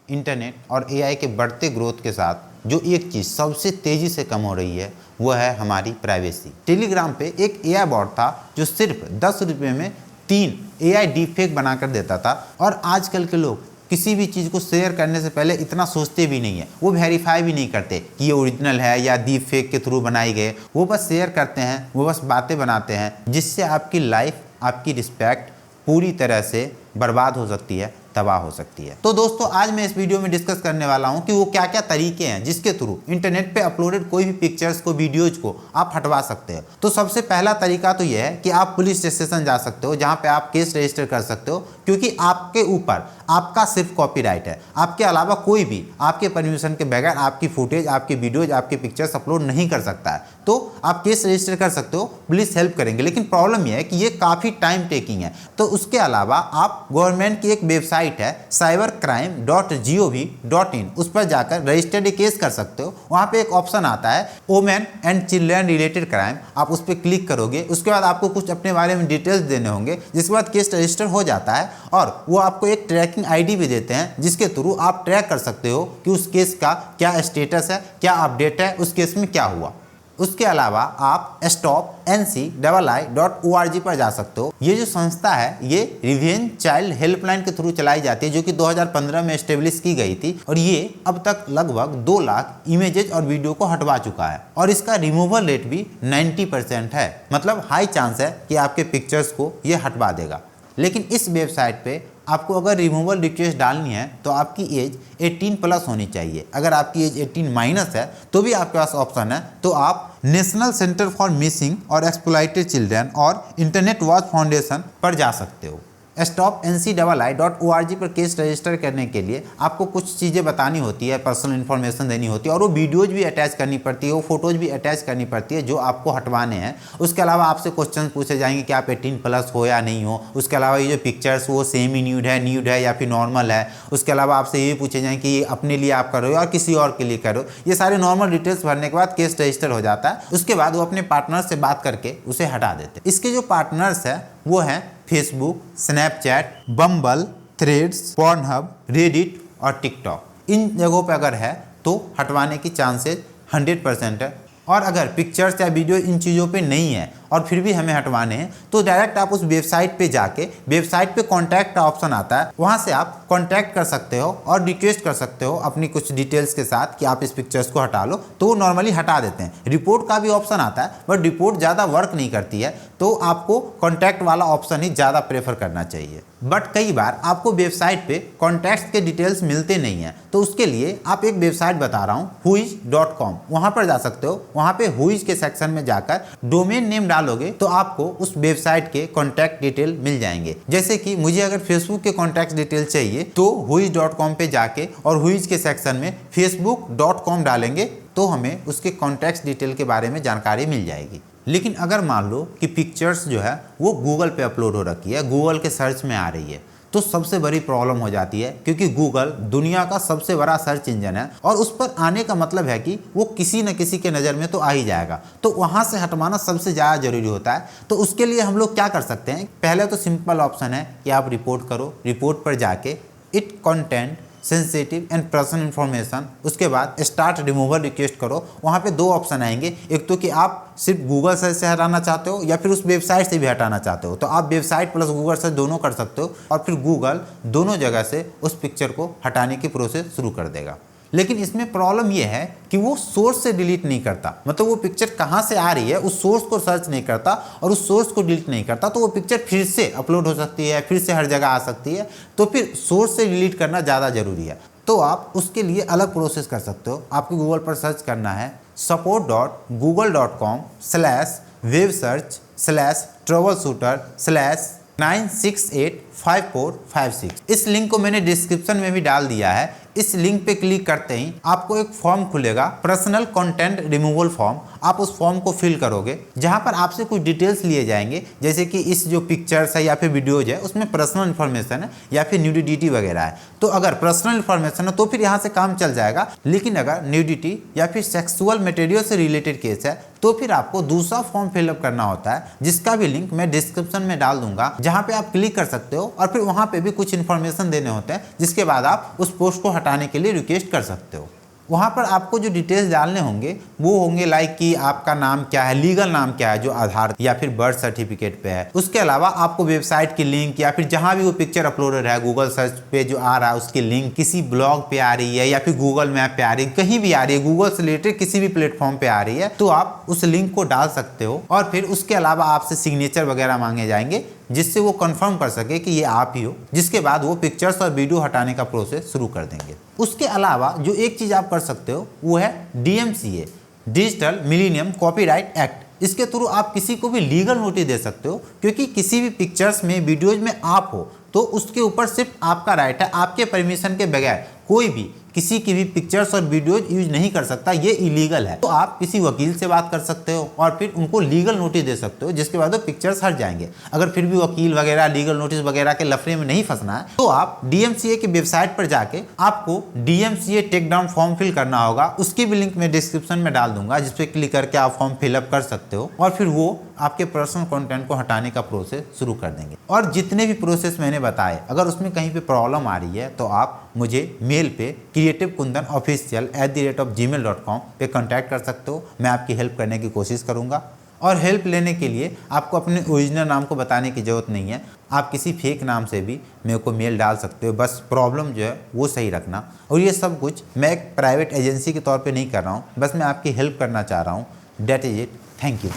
Internet और AI के बढ़ते ग्रोथ के साथ जो एक चीज़ सबसे तेज़ी से कम हो रही है वो है हमारी प्राइवेसी। टेलीग्राम पे एक एआई बॉट था जो सिर्फ 10 रुपये में 3 एआई डीपफेक बनाकर देता था और आजकल के लोग किसी भी चीज़ को शेयर करने से पहले इतना सोचते भी नहीं है, वो वेरीफाई भी नहीं करते कि ये ओरिजिनल है या डीपफेक के थ्रू बनाई गए। वो बस शेयर करते हैं, वो बस बातें बनाते हैं, जिससे आपकी लाइफ, आपकी रिस्पेक्ट पूरी तरह से बर्बाद हो सकती है, तबाह हो सकती है। तो दोस्तों, आज मैं इस वीडियो में डिस्कस करने वाला हूं कि वो क्या क्या तरीके हैं जिसके थ्रू इंटरनेट पे अपलोडेड कोई भी पिक्चर्स को, वीडियोज को आप हटवा सकते हो। तो सबसे पहला तरीका तो यह है कि आप पुलिस स्टेशन जा सकते हो, जहां पे आप केस रजिस्टर कर सकते हो, क्योंकि आपके ऊपर आपका सिर्फ कॉपीराइट है। आपके अलावा कोई भी आपके परमिशन के बगैर आपकी फुटेज, आपकी वीडियोज, आपके पिक्चर्स अपलोड नहीं कर सकता है। तो आप केस रजिस्टर कर सकते हो, पुलिस हेल्प करेंगे। लेकिन प्रॉब्लम यह है कि ये काफ़ी टाइम टेकिंग है। तो उसके अलावा आप गवर्नमेंट की एक वेबसाइट है cybercrime.gov.in, उस पर जाकर रजिस्टर्ड केस कर सकते हो। वहाँ पे एक ऑप्शन आता है women and children related crime, आप उस पर क्लिक करोगे। उसके बाद आपको कुछ अपने बारे में डिटेल्स देने होंगे, जिसके बाद केस रजिस्टर हो जाता है और वो आपको एक ट्रैकिंग आईडी भी देते हैं, जिसके थ्रू आप ट्रैक कर सकते हो कि उस केस का क्या स्टेटस है, क्या अपडेट है, उस केस में क्या हुआ। उसके अलावा आप stopncii.org पर जा सकते हो। ये जो संस्था है ये रिवेंज चाइल्ड हेल्पलाइन के थ्रू चलाई जाती है, जो कि 2015 में एस्टेब्लिश की गई थी और ये अब तक लगभग 2 लाख इमेजेस और वीडियो को हटवा चुका है और इसका रिमूवल रेट भी 90% है। मतलब हाई चांस है कि आपके पिक्चर्स को ये हटवा देगा। लेकिन इस वेबसाइट पे आपको अगर रिमूवल रिक्वेस्ट डालनी है तो आपकी एज 18+ होनी चाहिए। अगर आपकी एज 18- है तो भी आपके पास ऑप्शन है। तो आप नेशनल सेंटर फॉर मिसिंग और एक्सप्लॉइटेड चिल्ड्रन और इंटरनेट वॉच फाउंडेशन पर जा सकते हो। stopncii.org पर केस रजिस्टर करने के लिए आपको कुछ चीज़ें बतानी होती है, पर्सनल इन्फॉर्मेशन देनी होती है और वो वीडियोज भी अटैच करनी पड़ती है, वो फोटोज भी अटैच करनी पड़ती है जो आपको हटवाने हैं। उसके अलावा आपसे क्वेश्चन पूछे जाएंगे कि आप 18+ हो या नहीं हो। उसके अलावा ये जो पिक्चर्स वो सेमी न्यूड है या फिर नॉर्मल है। उसके अलावा आपसे ये पूछे जाएंगे कि अपने लिए आप कर रहे हो या किसी और के लिए कर रहे हो। ये सारे नॉर्मल डिटेल्स भरने के बाद केस रजिस्टर हो जाता है। उसके बाद वो अपने पार्टनर से बात करके उसे हटा देते हैं। इसके जो पार्टनर्स हैं वो हैं फेसबुक, स्नैपचैट, बम्बल, थ्रेड्स, पॉर्नहब, रेडिट और टिकटॉक। इन जगहों पर अगर है तो हटवाने की चांसेस 100% है। और अगर पिक्चर्स या वीडियो इन चीज़ों पे नहीं है और फिर भी हमें हटवाने हैं तो डायरेक्ट आप उस वेबसाइट पे जाके, वेबसाइट पे कॉन्टैक्ट का ऑप्शन आता है, वहाँ से आप कॉन्टैक्ट कर सकते हो और रिक्वेस्ट कर सकते हो अपनी कुछ डिटेल्स के साथ कि आप इस पिक्चर्स को हटा लो, तो वो नॉर्मली हटा देते हैं। रिपोर्ट का भी ऑप्शन आता है बट रिपोर्ट ज़्यादा वर्क नहीं करती है, तो आपको कॉन्टैक्ट वाला ऑप्शन ही ज़्यादा प्रेफर करना चाहिए। बट कई बार आपको वेबसाइट पे कॉन्टैक्ट्स के डिटेल्स मिलते नहीं हैं, तो उसके लिए आप एक वेबसाइट बता रहा हूँ whois.com, वहाँ पर जा सकते हो। वहाँ पे whois के सेक्शन में जाकर डोमेन नेम डालोगे तो आपको उस वेबसाइट के कॉन्टैक्ट डिटेल मिल जाएंगे। जैसे कि मुझे अगर फेसबुक के कॉन्टैक्ट डिटेल चाहिए तो whois.com पे जाके और whois के सेक्शन में facebook.com डालेंगे तो हमें उसके कॉन्टैक्ट डिटेल के बारे में जानकारी मिल जाएगी। लेकिन अगर मान लो कि पिक्चर्स जो है वो गूगल पे अपलोड हो रखी है, गूगल के सर्च में आ रही है, तो सबसे बड़ी प्रॉब्लम हो जाती है, क्योंकि गूगल दुनिया का सबसे बड़ा सर्च इंजन है और उस पर आने का मतलब है कि वो किसी न किसी के नज़र में तो आ ही जाएगा। तो वहाँ से हटवाना सबसे ज़्यादा जरूरी होता है। तो उसके लिए हम लोग क्या कर सकते हैं, पहले तो सिंपल ऑप्शन है कि आप रिपोर्ट करो। रिपोर्ट पर जाके it content sensitive and personal information, उसके बाद स्टार्ट रिमूवल रिक्वेस्ट करो। वहाँ पे 2 ऑप्शन आएंगे, एक तो कि आप सिर्फ गूगल सर्च से हटाना चाहते हो या फिर उस वेबसाइट से भी हटाना चाहते हो, तो आप वेबसाइट प्लस गूगल सर्च दोनों कर सकते हो और फिर गूगल दोनों जगह से उस पिक्चर को हटाने की प्रोसेस शुरू कर देगा। लेकिन इसमें प्रॉब्लम यह है कि वो सोर्स से डिलीट नहीं करता, मतलब वो पिक्चर कहाँ से आ रही है उस सोर्स को सर्च नहीं करता और उस सोर्स को डिलीट नहीं करता। तो वो पिक्चर फिर से अपलोड हो सकती है, फिर से हर जगह आ सकती है। तो फिर सोर्स से डिलीट करना ज़्यादा जरूरी है। तो आप उसके लिए अलग प्रोसेस कर सकते हो। आपको गूगल पर सर्च करना है support.google.com/websearch/troubleshooter/9685456। इस लिंक को मैंने डिस्क्रिप्शन में भी डाल दिया है। इस लिंक पे क्लिक करते ही आपको एक फॉर्म खुलेगा, पर्सनल कंटेंट रिमूवल फॉर्म। आप उस फॉर्म को फिल करोगे, जहां पर आपसे कुछ डिटेल्स लिए जाएंगे, जैसे कि इस जो पिक्चर्स है या फिर वीडियोज है उसमें पर्सनल इन्फॉर्मेशन है या फिर न्यूडिटी वगैरह है। तो अगर पर्सनल इन्फॉर्मेशन है तो फिर यहाँ से काम चल जाएगा, लेकिन अगर न्यूडिटी या फिर सेक्सुअल मटेरियल से रिलेटेड केस है तो फिर आपको दूसरा फॉर्म फिलअप करना होता है, जिसका भी लिंक मैं डिस्क्रिप्शन में डाल दूंगा, जहां पे आप क्लिक कर सकते हो और फिर वहां पे भी कुछ इन्फॉर्मेशन देने होते हैं, जिसके बाद आप उस पोस्ट को हटाने के लिए रिक्वेस्ट कर सकते हो। वहाँ पर आपको जो डिटेल्स डालने होंगे वो होंगे लाइक कि आपका नाम क्या है, लीगल नाम क्या है जो आधार या फिर बर्थ सर्टिफिकेट पे है। उसके अलावा आपको वेबसाइट की लिंक या फिर जहाँ भी वो पिक्चर अपलोडेड है गूगल सर्च पे जो आ रहा है उसकी लिंक किसी ब्लॉग पे आ रही है या फिर गूगल मैप पे आ रही है, कहीं भी आ रही है, गूगल से रिलेटेड किसी भी प्लेटफॉर्म पे आ रही है तो आप उस लिंक को डाल सकते हो। और फिर उसके अलावा आपसे सिग्नेचर वगैरह मांगे जाएंगे जिससे वो कंफर्म कर सके कि ये आप ही हो, जिसके बाद वो पिक्चर्स और वीडियो हटाने का प्रोसेस शुरू कर देंगे। उसके अलावा जो एक चीज़ आप कर सकते हो वो है DMCA, digital millennium copyright act. इसके थ्रू आप किसी को भी लीगल नोटिस दे सकते हो, क्योंकि किसी भी पिक्चर्स में वीडियोज में आप हो तो उसके ऊपर सिर्फ आपका राइट है, आपके परमिशन के बगैर कोई भी किसी की भी पिक्चर्स और वीडियोज यूज नहीं कर सकता, ये इलीगल है। तो आप किसी वकील से बात कर सकते हो और फिर उनको लीगल नोटिस दे सकते हो, जिसके बाद वो पिक्चर्स हट जाएंगे। अगर फिर भी वकील वगैरह लीगल नोटिस वगैरह के लफड़े में नहीं फंसना है तो आप DMCA की वेबसाइट पर जाके आपको DMCA take down form fill करना होगा, उसकी भी लिंक मैं डिस्क्रिप्शन में डाल दूंगा, जिसपे क्लिक करके आप फॉर्म फिलअप कर सकते हो और फिर वो आपके पर्सनल कंटेंट को हटाने का प्रोसेस शुरू कर देंगे। और जितने भी प्रोसेस मैंने बताए अगर उसमें कहीं पे प्रॉब्लम आ रही है तो आप मुझे मेल पे creativekundanofficial@gmail.com पे कांटेक्ट कर सकते हो। मैं आपकी हेल्प करने की कोशिश करूँगा। और हेल्प लेने के लिए आपको अपने ओरिजिनल नाम को बताने की ज़रूरत नहीं है, आप किसी फेक नाम से भी मेरे को मेल डाल सकते हो, बस प्रॉब्लम जो है वो सही रखना। और ये सब कुछ मैं एक प्राइवेट एजेंसी के तौर पे नहीं कर रहा हूँ, बस मैं आपकी हेल्प करना चाह रहा हूँ। That is it. Thank you.